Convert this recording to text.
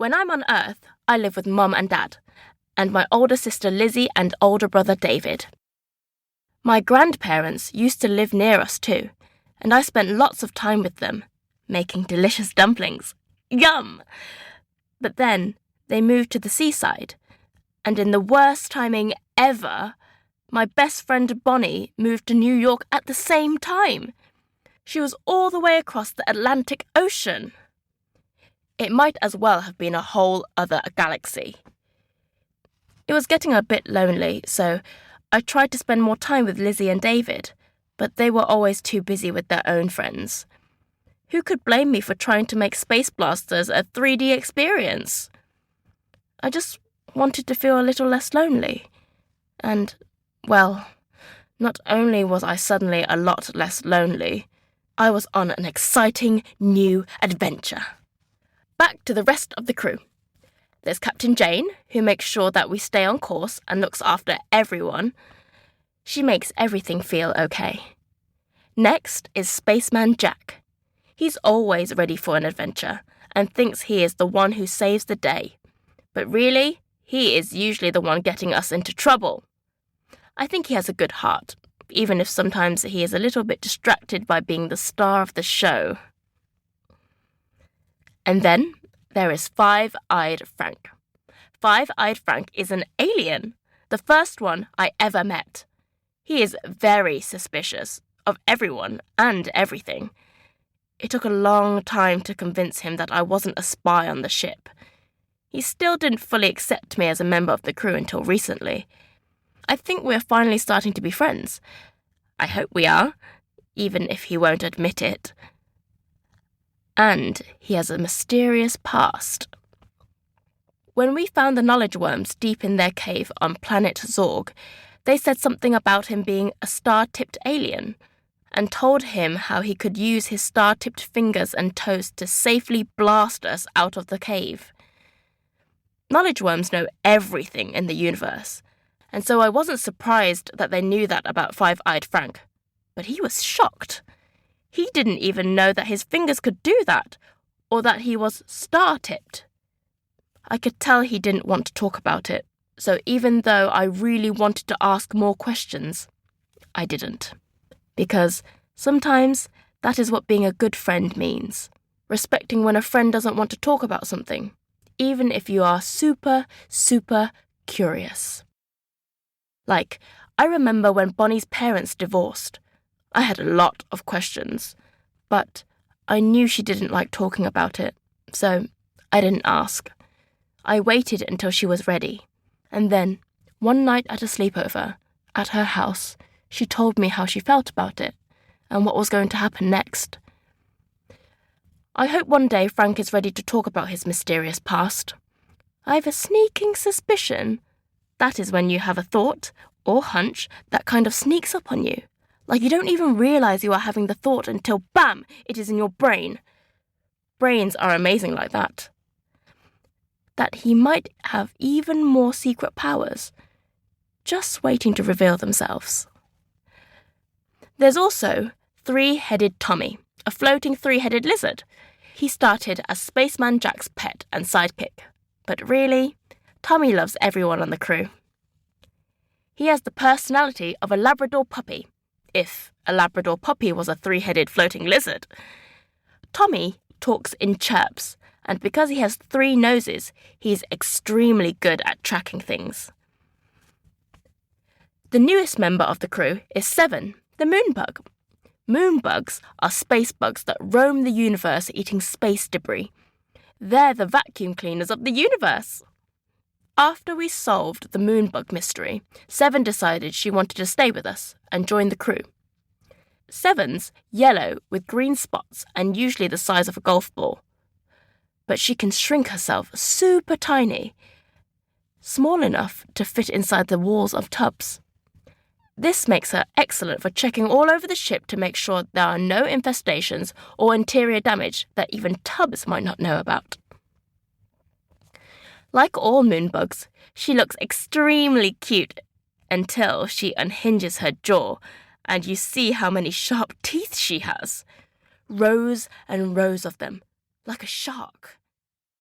When I'm on Earth, I live with Mum and Dad, and my older sister Lizzie and older brother David. My grandparents used to live near us too, and I spent lots of time with them, making delicious dumplings. Yum! But then they moved to the seaside, and in the worst timing ever, my best friend Bonnie moved to New York at the same time. She was all the way across the Atlantic Ocean. It might as well have been a whole other galaxy. It was getting a bit lonely, so I tried to spend more time with Lizzie and David, but they were always too busy with their own friends. Who could blame me for trying to make Space Blasters a 3D experience? I just wanted to feel a little less lonely. And, well, not only was I suddenly a lot less lonely, I was on an exciting new adventure. Back to the rest of the crew. There's Captain Jane, who makes sure that we stay on course and looks after everyone. She makes everything feel okay. Next is Spaceman Jack. He's always ready for an adventure and thinks he is the one who saves the day. But really, he is usually the one getting us into trouble. I think he has a good heart, even if sometimes he is a little bit distracted by being the star of the show. And then there is Five-Eyed Frank. Five-Eyed Frank is an alien, the first one I ever met. He is very suspicious of everyone and everything. It took a long time to convince him that I wasn't a spy on the ship. He still didn't fully accept me as a member of the crew until recently. I think we're finally starting to be friends. I hope we are, even if he won't admit it. And he has a mysterious past. When we found the knowledge worms deep in their cave on planet Zorg, they said something about him being a star-tipped alien, and told him how he could use his star-tipped fingers and toes to safely blast us out of the cave. Knowledge worms know everything in the universe, and so I wasn't surprised that they knew that about Five-Eyed Frank. But he was shocked. He didn't even know that his fingers could do that, or that he was star-tipped. I could tell he didn't want to talk about it, so even though I really wanted to ask more questions, I didn't. Because sometimes that is what being a good friend means. Respecting when a friend doesn't want to talk about something, even if you are super, super curious. Like, I remember when Bonnie's parents divorced. I had a lot of questions, but I knew she didn't like talking about it, so I didn't ask. I waited until she was ready, and then, one night at a sleepover, at her house, she told me how she felt about it, and what was going to happen next. I hope one day Frank is ready to talk about his mysterious past. I have a sneaking suspicion that is when you have a thought or hunch that kind of sneaks up on you. Like you don't even realize you are having the thought until, bam, it is in your brain. Brains are amazing like that. That he might have even more secret powers, just waiting to reveal themselves. There's also Three-Headed Tommy, a floating three-headed lizard. He started as Spaceman Jack's pet and sidekick, but really, Tommy loves everyone on the crew. He has the personality of a Labrador puppy, if a Labrador puppy was a three-headed floating lizard. Tommy talks in chirps, and because he has 3 noses, he's extremely good at tracking things. The newest member of the crew is Seven, the moonbug. Moonbugs are space bugs that roam the universe eating space debris. They're the vacuum cleaners of the universe. After we solved the moonbug mystery, Seven decided she wanted to stay with us and join the crew. Seven's yellow with green spots and usually the size of a golf ball. But she can shrink herself super tiny, small enough to fit inside the walls of tubs. This makes her excellent for checking all over the ship to make sure there are no infestations or interior damage that even tubs might not know about. Like all moonbugs, she looks extremely cute until she unhinges her jaw and you see how many sharp teeth she has. Rows and rows of them, like a shark.